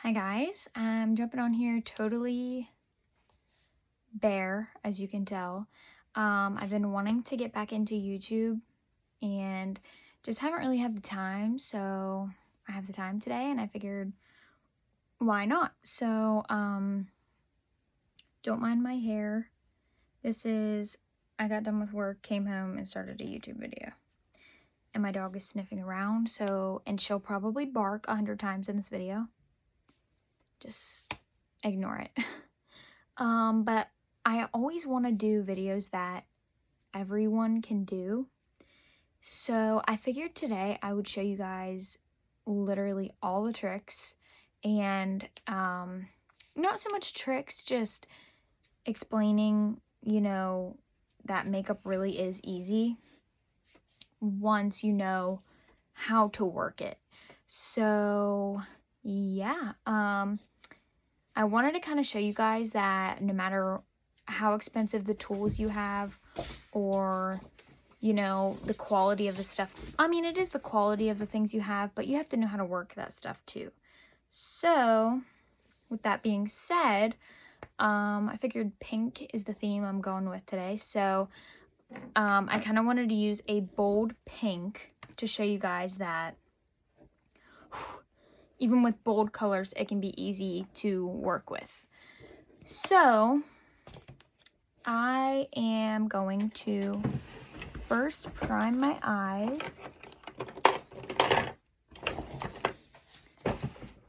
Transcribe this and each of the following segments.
Hi guys, I'm jumping on here totally bare, as you can tell. I've been wanting to get back into YouTube and just haven't really had the time, so I have the time today and I figured why not? So, don't mind my hair. I got done with work, came home and started a YouTube video. And my dog is sniffing around, and she'll probably bark 100 times in this video. Just ignore it. But I always want to do videos that everyone can do. So I figured today I would show you guys literally all the tricks and not so much tricks, just explaining, that makeup really is easy once you know how to work it. So yeah, I wanted to kind of show you guys that no matter how expensive the tools you have or, the quality of the stuff. I mean, it is the quality of the things you have, but you have to know how to work that stuff too. So, with that being said, I figured pink is the theme I'm going with today. So, I kind of wanted to use a bold pink to show you guys that even with bold colors, it can be easy to work with. So, I am going to first prime my eyes.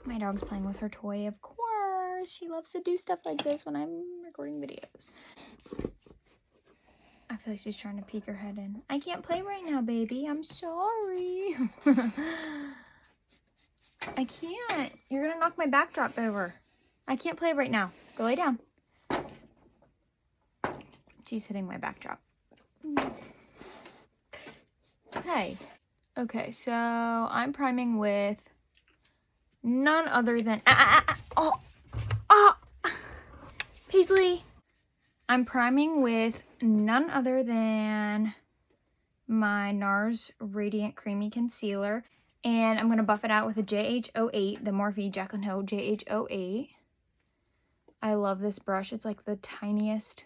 My dog's playing with her toy, of course. She loves to do stuff like this when I'm recording videos. I feel like she's trying to peek her head in. I can't play right now, baby. I'm sorry. I can't. You're gonna knock my backdrop over. I can't play right now. Go lay down. She's hitting my backdrop. Hey. Okay, so I'm priming with none other than... Paisley! I'm priming with none other than my NARS Radiant Creamy Concealer. And I'm going to buff it out with a JH08, the Morphe Jaclyn Hill JH08. I love this brush. It's like the tiniest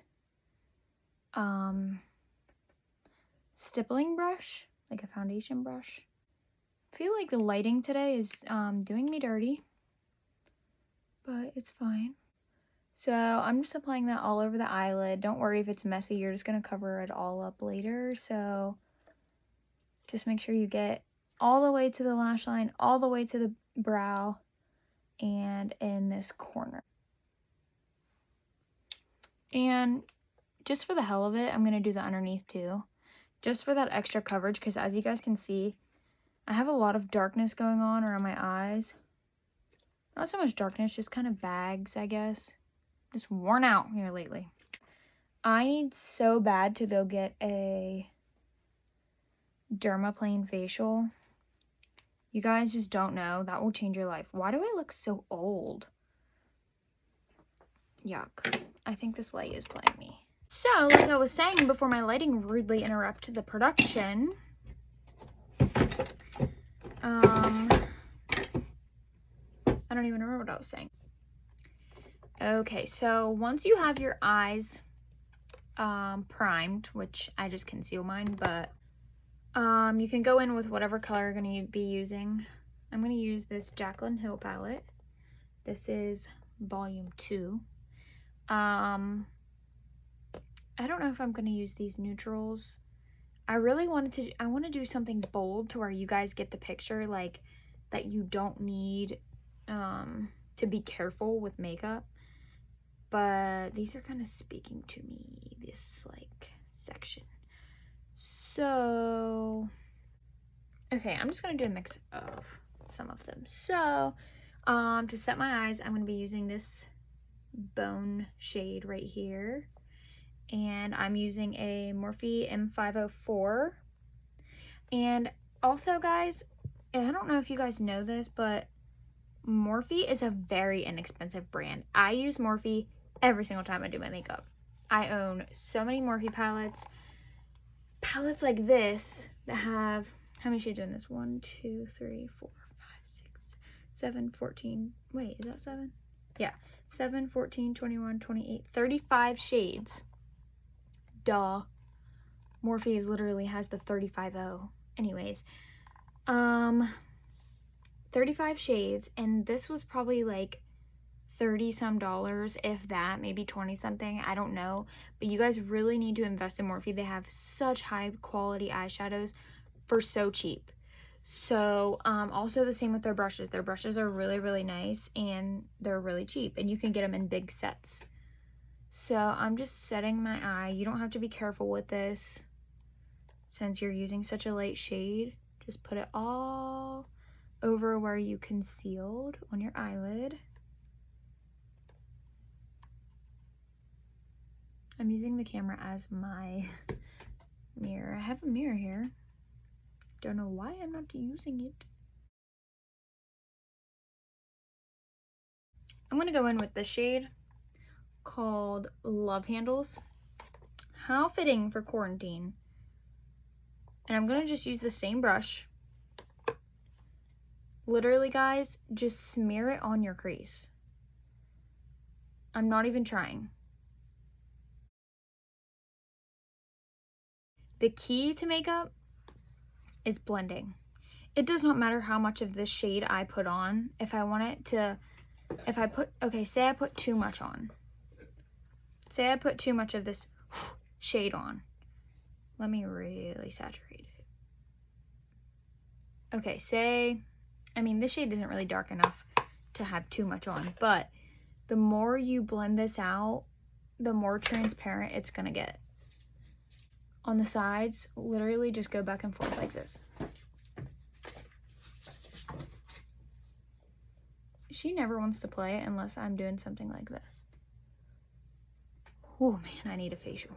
stippling brush, like a foundation brush. I feel like the lighting today is doing me dirty, but it's fine. So I'm just applying that all over the eyelid. Don't worry if it's messy. You're just going to cover it all up later. So just make sure you get all the way to the lash line, all the way to the brow, and in this corner. And just for the hell of it, I'm going to do the underneath too. Just for that extra coverage, because as you guys can see, I have a lot of darkness going on around my eyes. Not so much darkness, just kind of bags, I guess. Just worn out here lately. I need so bad to go get a dermaplane facial. You guys just don't know. That will change your life. Why do I look so old? Yuck. I think this light is playing me. So, like I was saying before my lighting rudely interrupted the production, I don't even remember what I was saying. Okay, so once you have your eyes primed, which I just conceal mine, but you can go in with whatever color you're going to be using. I'm going to use this Jaclyn Hill palette. This is volume 2. I don't know if I'm going to use these neutrals. I want to do something bold to where you guys get the picture, like that you don't need to be careful with makeup. But these are kind of speaking to me, this like section. So, okay, I'm just going to do a mix of some of them. So, to set my eyes, I'm going to be using this bone shade right here. And I'm using a Morphe M504. And also, guys, I don't know if you guys know this, but Morphe is a very inexpensive brand. I use Morphe every single time I do my makeup. I own so many Morphe palettes. Palettes like this that have, how many shades are in this? 1, 2, 3, 4, 5, 6, 7, 14, wait, is that 7? Yeah, 7, 14, 21, 28, 35 shades. Duh. Morphe literally has the 35O. Anyways, 35 shades, and this was probably like 30 some dollars, if that, maybe 20 something, I don't know. But you guys really need to invest in Morphe. They have such high quality eyeshadows for so cheap. So also the same with their brushes. Their brushes are really, really nice, and they're really cheap, and you can get them in big sets. So I'm just setting my eye. You don't have to be careful with this since you're using such a light shade. Just put it all over where you concealed on your eyelid. I'm using the camera as my mirror. I have a mirror here. Don't know why I'm not using it. I'm gonna go in with this shade called Love Handles. How fitting for quarantine. And I'm gonna just use the same brush. Literally, guys, just smear it on your crease. I'm not even trying. The key to makeup is blending. It does not matter how much of this shade I put on. If I want it to, okay, say I put too much on. Say I put too much of this shade on. Let me really saturate it. Okay, this shade isn't really dark enough to have too much on, but the more you blend this out, the more transparent it's gonna get. On the sides, literally just go back and forth like this. She never wants to play it unless I'm doing something like this. Oh man, I need a facial.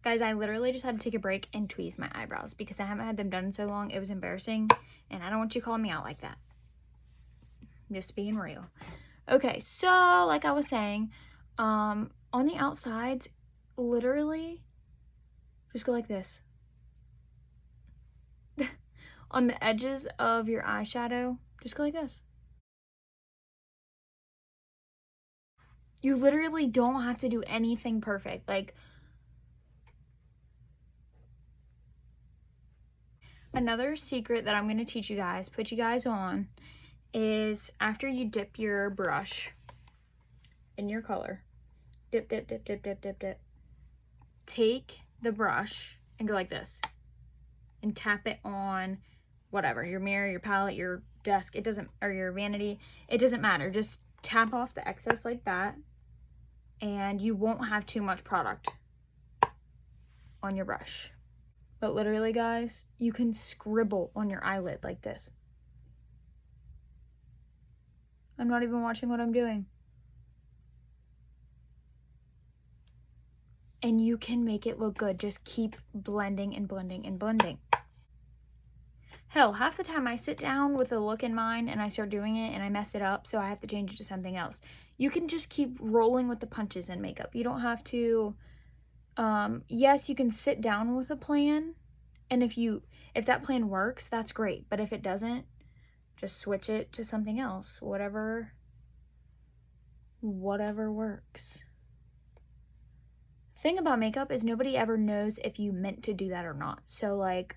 Guys, I literally just had to take a break and tweeze my eyebrows because I haven't had them done in so long. It was embarrassing, and I don't want you calling me out like that. I'm just being real. Okay, so like I was saying, on the outsides, literally just go like this. On the edges of your eyeshadow, just go like this. You literally don't have to do anything perfect. Like, another secret that I'm going to teach you guys, put you guys on, is after you dip your brush in your color, dip, dip, dip, dip, dip, dip, dip, take the brush and go like this and tap it on whatever, your mirror, your palette, your desk, it doesn't, or your vanity, it doesn't matter. Just tap off the excess like that, and you won't have too much product on your brush. But literally, guys, you can scribble on your eyelid like this. I'm not even watching what I'm doing. And you can make it look good. Just keep blending and blending and blending. Hell, half the time I sit down with a look in mind and I start doing it and I mess it up, so I have to change it to something else. You can just keep rolling with the punches in makeup. You don't have to, yes, you can sit down with a plan, and if that plan works, that's great. But if it doesn't, just switch it to something else. Whatever works. Thing about makeup is nobody ever knows if you meant to do that or not. So like,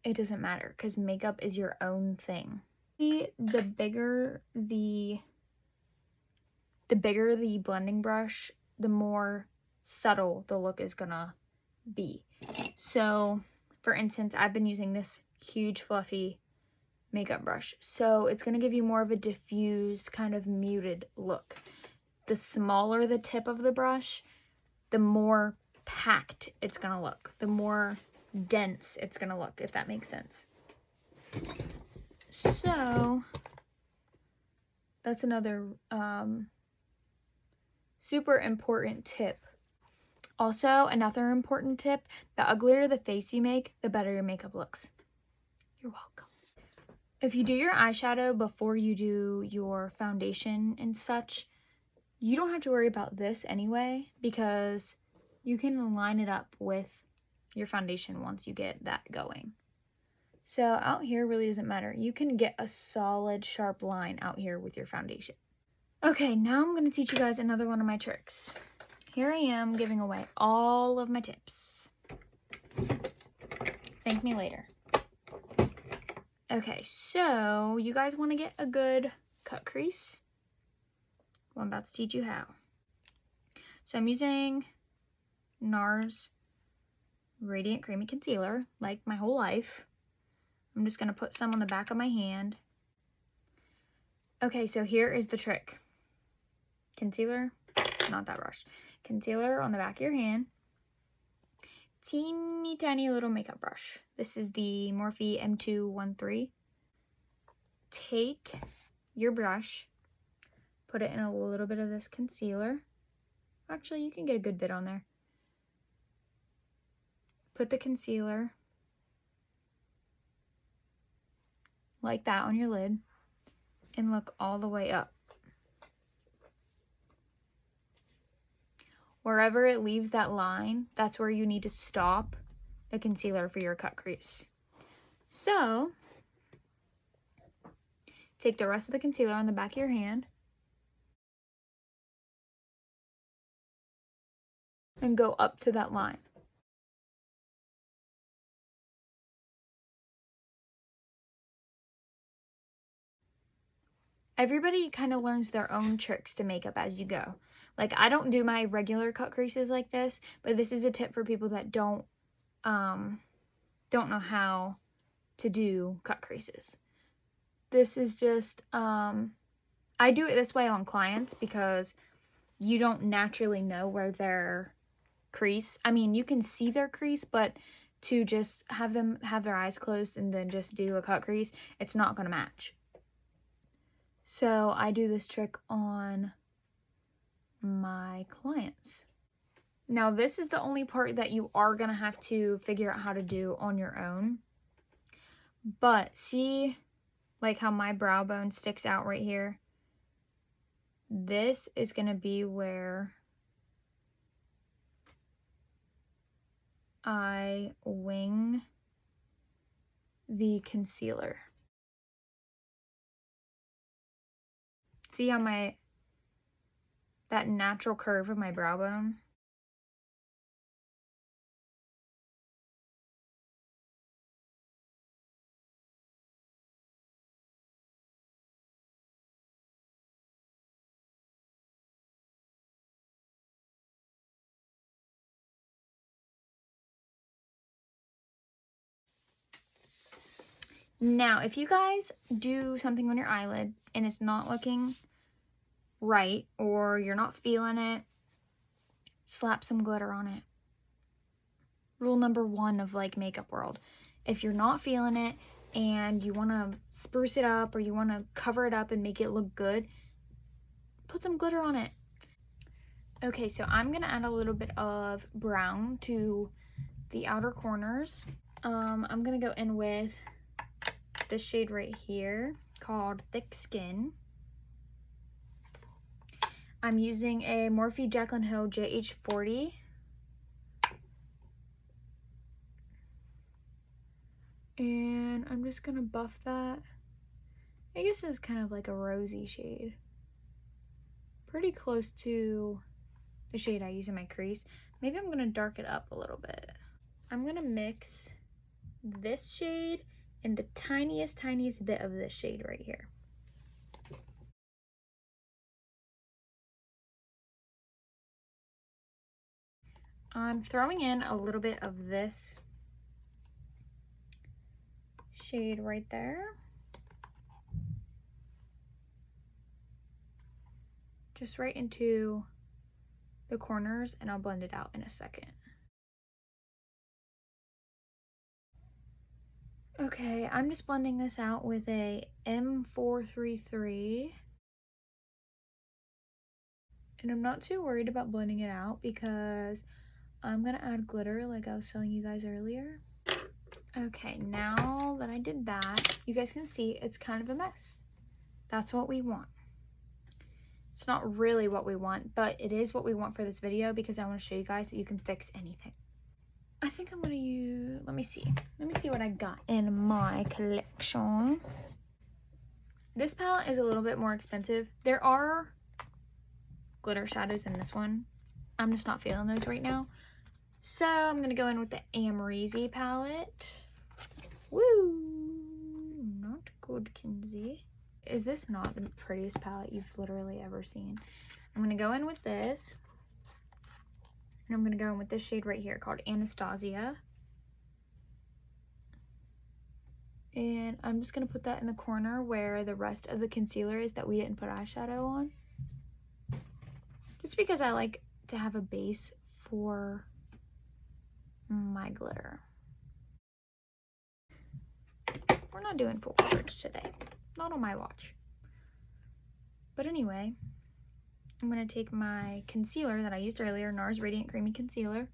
it doesn't matter because makeup is your own thing. The bigger the blending brush, the more subtle the look is gonna be. So for instance, I've been using this huge fluffy makeup brush, so it's gonna give you more of a diffused kind of muted look. The smaller the tip of the brush, the more packed it's gonna look, the more dense it's gonna look, if that makes sense. So that's another super important tip. Also, another important tip, the uglier the face you make, the better your makeup looks. You're welcome. If you do your eyeshadow before you do your foundation and such, you don't have to worry about this anyway, because you can line it up with your foundation once you get that going. So out here really doesn't matter. You can get a solid sharp line out here with your foundation. Okay, now I'm going to teach you guys another one of my tricks. Here I am giving away all of my tips. Thank me later. Okay, so you guys want to get a good cut crease? Well, I'm about to teach you how. So I'm using NARS Radiant Creamy Concealer, like my whole life. I'm just going to put some on the back of my hand. Okay, so here is the trick. Concealer, not that brush. Concealer on the back of your hand. Teeny tiny little makeup brush. This is the Morphe M213. Take your brush, put it in a little bit of this concealer. Actually, you can get a good bit on there. Put the concealer like that on your lid and look all the way up. Wherever it leaves that line, that's where you need to stop the concealer for your cut crease. So, take the rest of the concealer on the back of your hand and go up to that line. Everybody kind of learns their own tricks to makeup as you go. Like, I don't do my regular cut creases like this, but this is a tip for people that don't know how to do cut creases. This is just, I do it this way on clients because you don't naturally know where their crease, I mean, you can see their crease, but to just have them have their eyes closed and then just do a cut crease, it's not going to match. So I do this trick on my clients. Now this is the only part that you are going to have to figure out how to do on your own. But see like how my brow bone sticks out right here? This is going to be where I wing the concealer. See how that natural curve of my brow bone? Now, if you guys do something on your eyelid and it's not looking right or you're not feeling it, slap some glitter on it. Rule number 1 of like makeup world. If you're not feeling it and you want to spruce it up or you want to cover it up and make it look good, put some glitter on it. Okay, so I'm going to add a little bit of brown to the outer corners. I'm going to go in with this shade right here called Thick Skin. I'm using a Morphe Jaclyn Hill JH40. And I'm just gonna buff that. I guess it's kind of like a rosy shade. Pretty close to the shade I use in my crease. Maybe I'm gonna dark it up a little bit. I'm gonna mix this shade and the tiniest bit of this shade right here. I'm throwing in a little bit of this shade right there. Just right into the corners, and I'll blend it out in a second. Okay, I'm just blending this out with a M433. And I'm not too worried about blending it out because I'm gonna add glitter like I was telling you guys earlier. Okay, now that I did that, you guys can see it's kind of a mess. That's what we want. It's not really what we want, but it is what we want for this video because I want to show you guys that you can fix anything. I think I'm gonna use, let me see what I got in my collection. This palette is a little bit more expensive. There are glitter shadows in this one. I'm just not feeling those right now. So I'm gonna go in with the Amrezy palette. Woo! Not good, Kinsey. Is this not the prettiest palette you've literally ever seen? I'm gonna go in with this. And I'm gonna go in with this shade right here called Anastasia. And I'm just gonna put that in the corner where the rest of the concealer is that we didn't put eyeshadow on. Just because I like to have a base for my glitter. We're not doing full coverage today. Not on my watch. But anyway, I'm gonna take my concealer that I used earlier, NARS Radiant Creamy Concealer.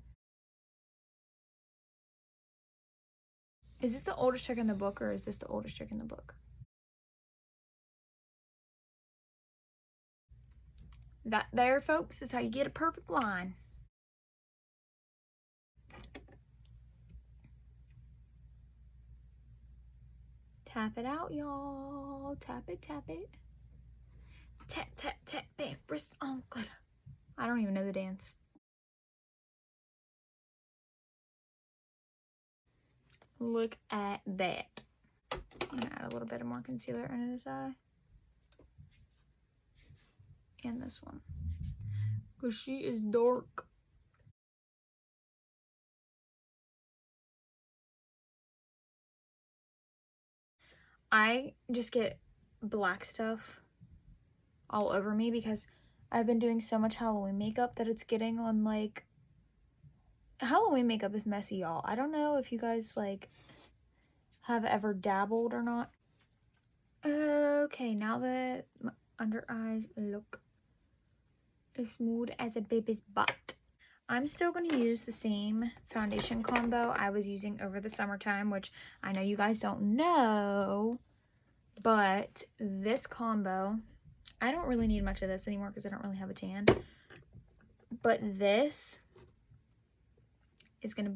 Is this the oldest trick in the book, or is this the oldest trick in the book? That there, folks, is how you get a perfect line. Tap it out, y'all. Tap it, tap it. Tap, tap, tap, bam, wrist on glitter. I don't even know the dance. Look at that. I'm gonna add a little bit of more concealer under this eye. And this one. Because she is dark. I just get black stuff all over me because I've been doing so much Halloween makeup that it's getting on, like, Halloween makeup is messy, y'all. I don't know if you guys, like, have ever dabbled or not. Okay, now that my under eyes look as smooth as a baby's butt, I'm still going to use the same foundation combo I was using over the summertime, which I know you guys don't know, but this combo, I don't really need much of this anymore because I don't really have a tan, but this is going to,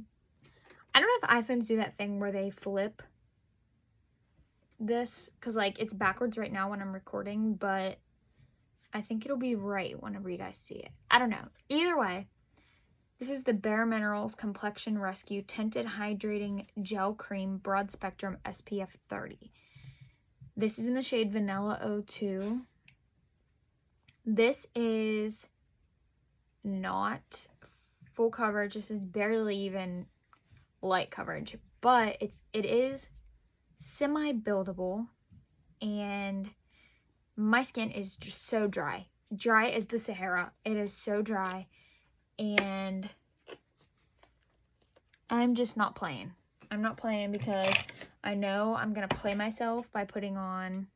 I don't know if iPhones do that thing where they flip this, because, like, it's backwards right now when I'm recording, but I think it'll be right whenever you guys see it. I don't know. Either way, this is the Bare Minerals Complexion Rescue Tinted Hydrating Gel Cream Broad Spectrum SPF 30. This is in the shade Vanilla 02. This is not full coverage. This is barely even light coverage, but it is semi-buildable, and my skin is just so dry. Dry as the Sahara. It is so dry, and I'm just not playing. I'm not playing because I know I'm gonna play myself by putting on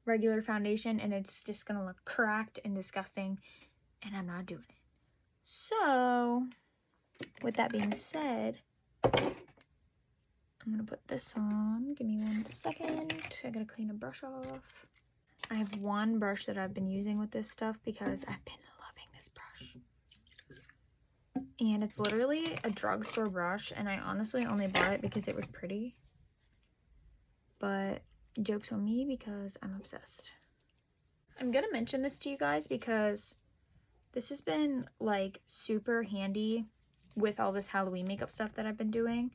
regular foundation, and it's just gonna look cracked and disgusting, and I'm not doing it. So, with that being said, I'm gonna put this on. Give me 1 second. I gotta clean a brush off. I have one brush that I've been using with this stuff because I've been loving this brush. And it's literally a drugstore brush, and I honestly only bought it because it was pretty. But joke's on me because I'm obsessed. I'm gonna mention this to you guys because this has been, like, super handy with all this Halloween makeup stuff that I've been doing.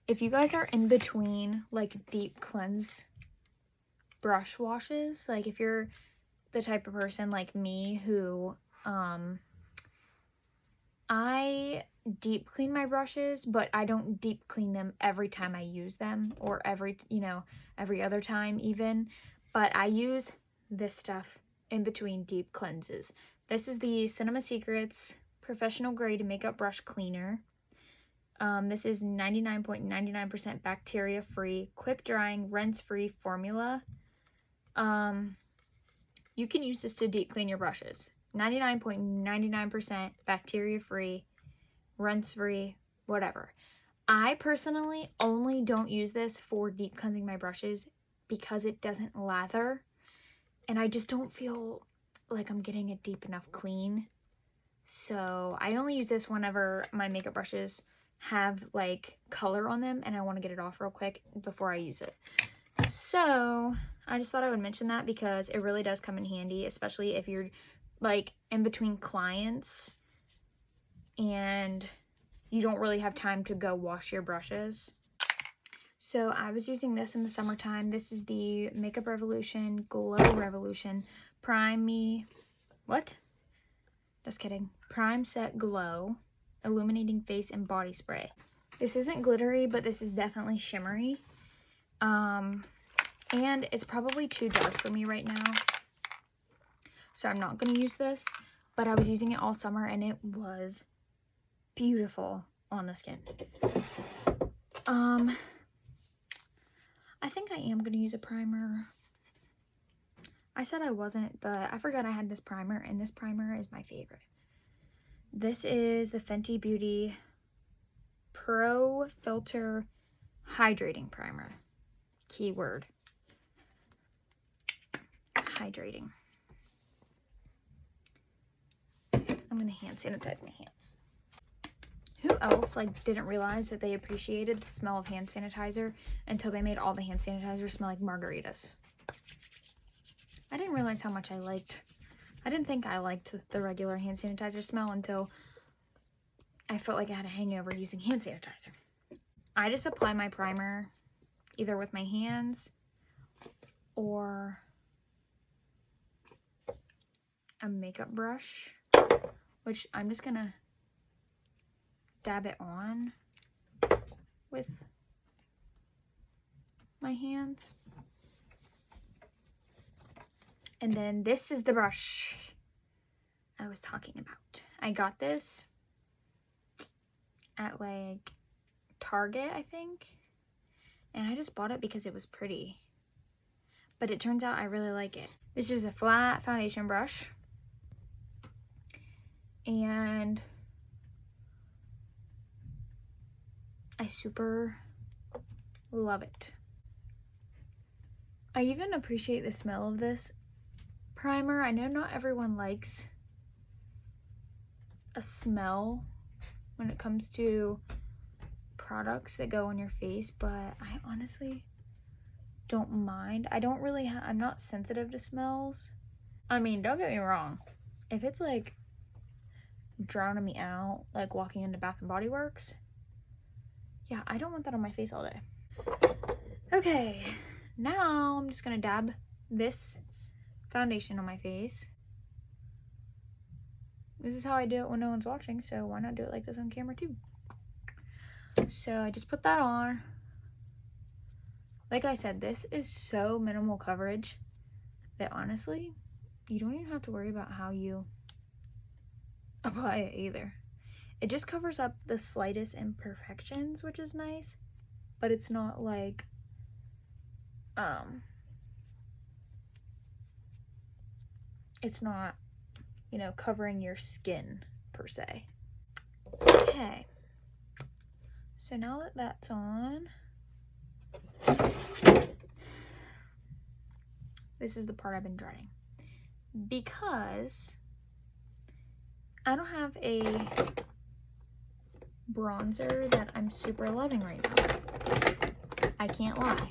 If you guys are in between, like, deep cleanse brush washes, like if you're the type of person like me who I deep clean my brushes, but I don't deep clean them every time I use them, or every other time even, but I use this stuff in between deep cleanses. This is the Cinema Secrets Professional Grade Makeup Brush Cleaner. This is 99.99% bacteria free, quick drying, rinse free formula. You can use this to deep clean your brushes. 99.99% bacteria free, rinse free, whatever. I personally only don't use this for deep cleansing my brushes because it doesn't lather, and I just don't feel like I'm getting a deep enough clean So I only use this whenever my makeup brushes have like color on them and I want to get it off real quick before I use it. So I just thought I would mention that because it really does come in handy, especially if you're like in between clients and you don't really have time to go wash your brushes. So I was using this in the summertime. This is the Makeup Revolution Glow Revolution Prime Me, what? Just kidding. Prime Set Glow Illuminating Face and Body Spray. This isn't glittery, but this is definitely shimmery. And it's probably too dark for me right now, so I'm not going to use this, but I was using it all summer and it was beautiful on the skin. I think I am going to use a primer. I said I wasn't, but I forgot I had this primer, and this primer is my favorite. This is the Fenty Beauty Pro Filter Hydrating Primer. Keyword. Hydrating. I'm going to hand sanitize my hands. Who else like didn't realize that they appreciated the smell of hand sanitizer until they made all the hand sanitizer smell like margaritas? I didn't realize how much I didn't think I liked the regular hand sanitizer smell until I felt like I had a hangover using hand sanitizer. I just apply my primer either with my hands or a makeup brush, which I'm just gonna dab it on with my hands. And then this is the brush I was talking about. I got this at like Target, I think. And I just bought it because it was pretty. But it turns out I really like it. This is a flat foundation brush. And I super love it. I even appreciate the smell of this primer. I know not everyone likes a smell when it comes to products that go on your face, but I honestly don't mind. I'm not sensitive to smells. I mean, don't get me wrong. If it's like drowning me out, like walking into Bath and Body Works, yeah, I don't want that on my face all day. Okay, now I'm just gonna dab this foundation on my face. This is how I do it when no one's watching, so why not do it like this on camera too? So I just put that on. Like I said, this is so minimal coverage that honestly, you don't even have to worry about how you apply it either. It just covers up the slightest imperfections, which is nice, but it's not like, it's not, you know, covering your skin per se. Okay. So now that that's on, this is the part I've been dreading. Because I don't have a bronzer that I'm super loving right now. I can't lie.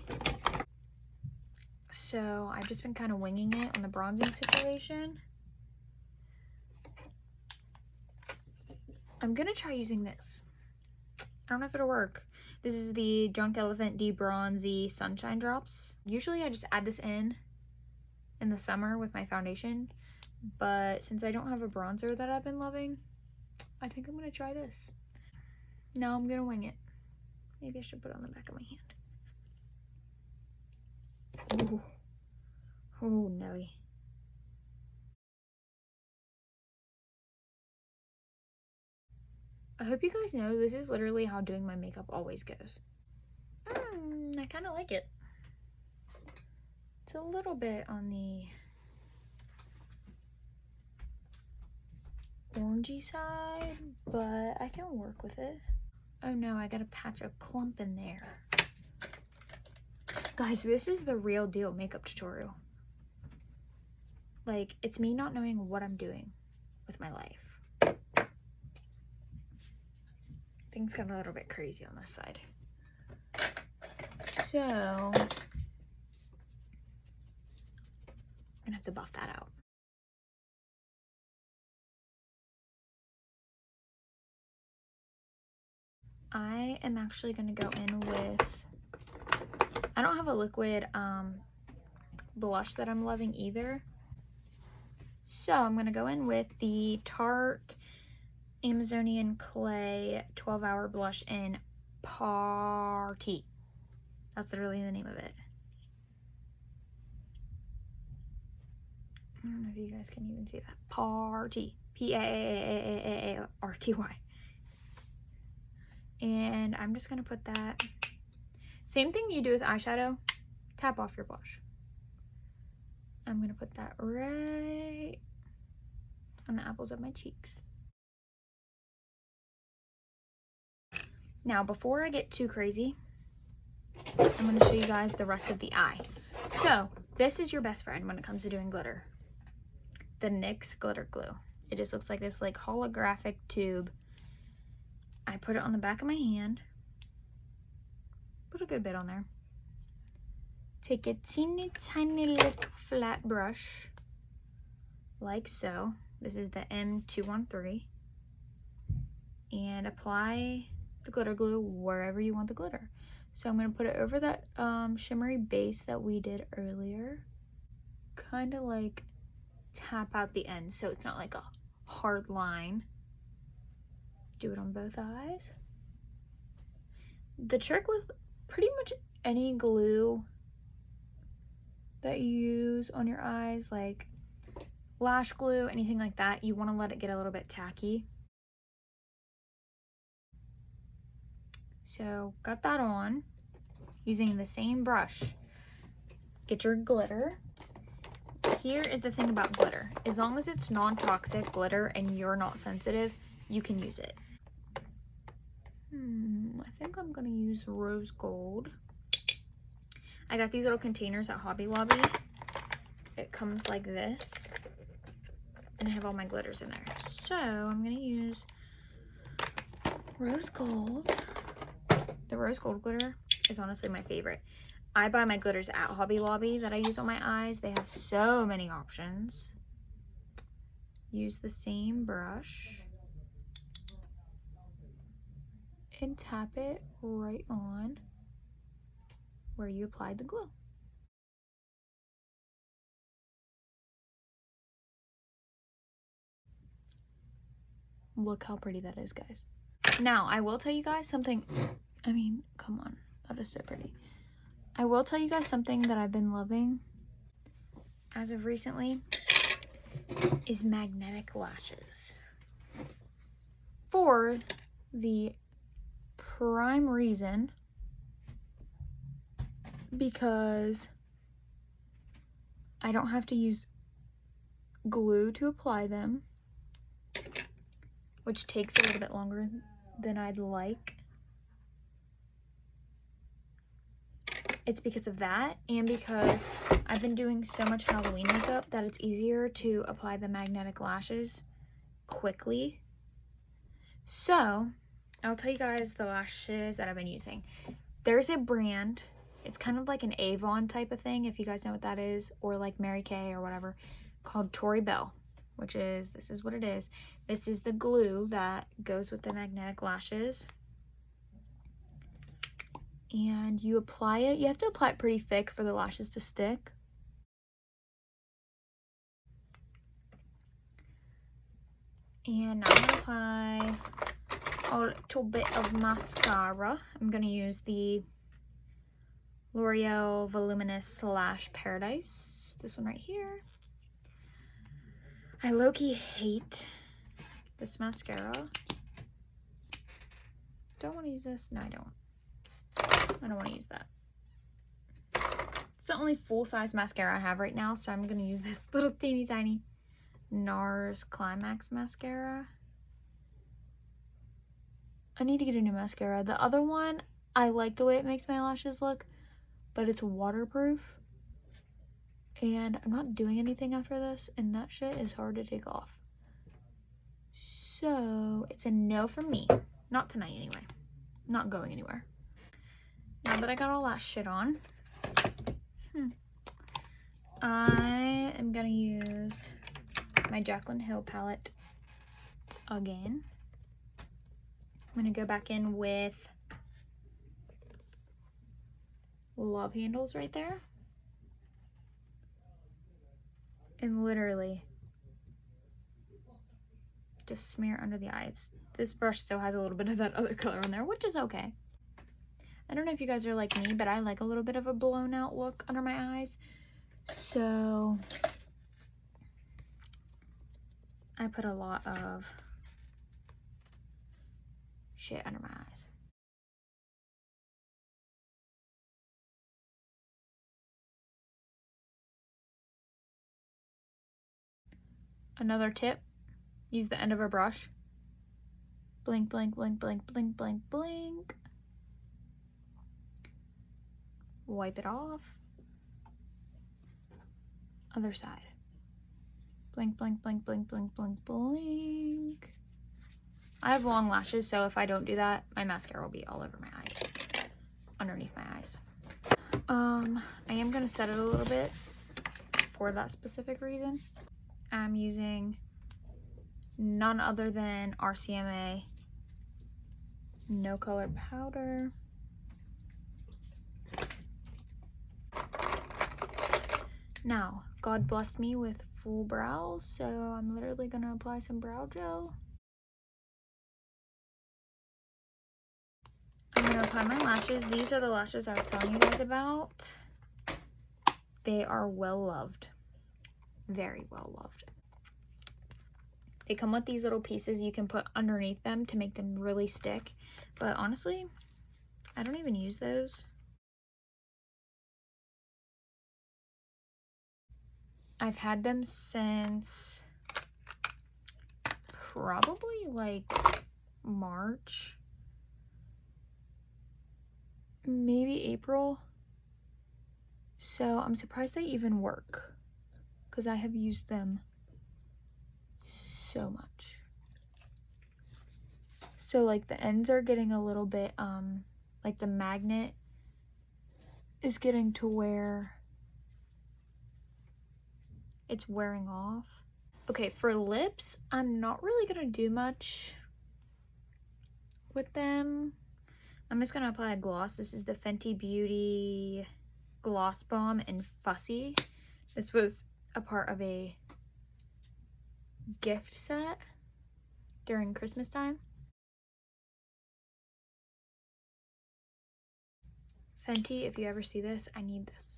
So I've just been kind of winging it on the bronzing situation. I'm gonna try using this. I don't know if it'll work. This is the Drunk Elephant De-Bronzy Sunshine Drops. Usually I just add this in the summer with my foundation, but since I don't have a bronzer that I've been loving, I think I'm gonna try this. Now I'm gonna wing it. Maybe I should put it on the back of my hand. Ooh. Oh, no. I hope you guys know this is literally how doing my makeup always goes. I kind of like it. It's a little bit on the orangey side, but I can work with it. Oh no, I gotta patch a clump in there. Guys, this is the real deal makeup tutorial. Like, it's me not knowing what I'm doing with my life. things got a little bit crazy on this side. So I'm gonna have to buff that out. I am actually gonna go in with, I don't have a liquid blush that I'm loving either. So I'm gonna go in with the Tarte Amazonian Clay 12-Hour Blush in Party. That's literally the name of it. I don't know if you guys can even see that. Party. P-A-A-A-A-A-R-T-Y. And I'm just gonna put that. Same thing you do with eyeshadow. Tap off your blush. I'm gonna put that right on the apples of my cheeks. Now, before I get too crazy, I'm gonna show you guys the rest of the eye. So, this is your best friend when it comes to doing glitter. The NYX Glitter Glue. It just looks like this like holographic tube. I put it on the back of my hand. Put a good bit on there. Take a teeny tiny little flat brush, like so. This is the M213. And apply the glitter glue wherever you want the glitter. So I'm gonna put it over that shimmery base that we did earlier. Kind of like tap out the end so it's not like a hard line. Do it on both eyes. The trick with pretty much any glue that you use on your eyes, like lash glue, anything like that, you want to let it get a little bit tacky. So got that on using the same brush. Get your glitter. Here is the thing about glitter. As long as it's non-toxic glitter and you're not sensitive, you can use it. I think I'm gonna use rose gold. I got these little containers at Hobby Lobby. It comes like this, and I have all my glitters in there. So I'm gonna use rose gold. The rose gold glitter is honestly my favorite. I buy my glitters at Hobby Lobby that I use on my eyes. They have so many options. Use the same brush and tap it right on where you applied the glue. Look how pretty that is, guys. Now, I will tell you guys something. I mean, come on. That is so pretty. I will tell you guys something that I've been loving as of recently is magnetic lashes. For the prime reason because I don't have to use glue to apply them, which takes a little bit longer than I'd like. It's because of that, and because I've been doing so much Halloween makeup that it's easier to apply the magnetic lashes quickly. So I'll tell you guys the lashes that I've been using. There's a brand, it's kind of like an Avon type of thing, if you guys know what that is, or like Mary Kay or whatever, called Tory Bell, which is, this is what it is. This is the glue that goes with the magnetic lashes. And you apply it. You have to apply it pretty thick for the lashes to stick. And now I'm gonna apply a little bit of mascara. I'm gonna use the L'Oreal Voluminous Slash Paradise. This one right here. I low-key hate this mascara. Don't want to use this. No, I don't. I don't want to use that. It's the only full-size mascara I have right now, so I'm going to use this little teeny tiny NARS Climax mascara. I need to get a new mascara. The other one, I like the way it makes my lashes look, but it's waterproof. And I'm not doing anything after this, and that shit is hard to take off. So, it's a no from me. Not tonight anyway. Not going anywhere. Now that I got all that shit on, I am gonna use my Jaclyn Hill palette again. I'm gonna go back in with Love Handles right there. And literally just smear under the eyes. This brush still has a little bit of that other color on there, which is okay. I don't know if you guys are like me, but I like a little bit of a blown out look under my eyes. So I put a lot of shit under my eyes. Another tip, use the end of a brush. Blink, blink, blink, blink, blink, blink, blink. Wipe it off. Other side. Blink, blink, blink, blink, blink, blink, blink. I have long lashes, so if I don't do that, my mascara will be all over my eyes. Underneath my eyes. I am gonna set it a little bit for that specific reason. I'm using none other than RCMA No Color Powder. Now, God blessed me with full brows, so I'm literally gonna apply some brow gel. I'm gonna apply my lashes. These are the lashes I was telling you guys about. They are well loved. Very well loved. They come with these little pieces you can put underneath them to make them really stick. But honestly, I don't even use those. I've had them since probably like March. Maybe April. So I'm surprised they even work, because I have used them so much. So like the ends are getting a little bit, like the magnet is getting to where it's wearing off. Okay, for lips, I'm not really gonna do much with them. I'm just gonna apply a gloss. This is the Fenty Beauty Gloss Bomb in Fussy. This was a part of a gift set during Christmas time. Fenty, if you ever see this, I need this.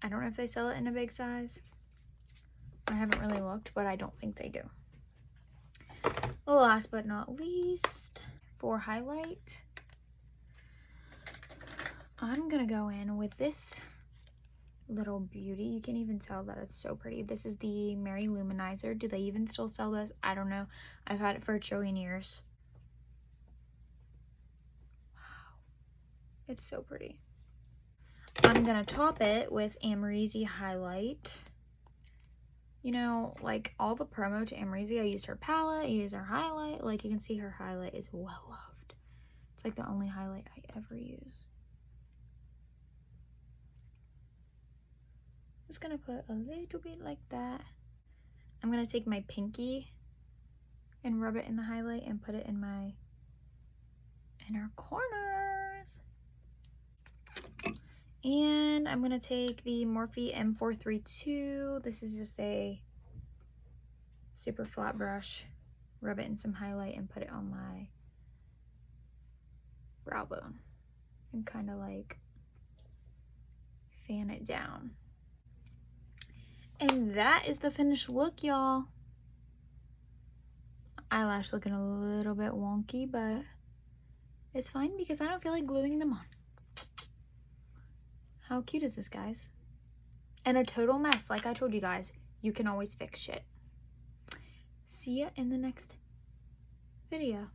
I don't know if they sell it in a big size. I haven't really looked, but I don't think they do. Last but not least, for highlight, I'm gonna go in with this little beauty. You can even tell that it's so pretty. This is the Mary Luminizer. Do they even still sell this? I don't know. I've had it for a trillion years. Wow, it's so pretty. I'm gonna top it with Amrezy highlight. You know, like all the promo to Amrezy, I used her palette, I used her highlight. Like you can see her highlight is well loved. It's like the only highlight I ever use. Just gonna put a little bit like that. I'm gonna take my pinky and rub it in the highlight and put it in my inner corners. And I'm gonna take the Morphe M432. This is just a super flat brush. Rub it in some highlight and put it on my brow bone and kind of like fan it down. And that is the finished look, y'all. Eyelash looking a little bit wonky, but it's fine because I don't feel like gluing them on. How cute is this, guys? And a total mess. Like I told you guys, you can always fix shit. See ya in the next video.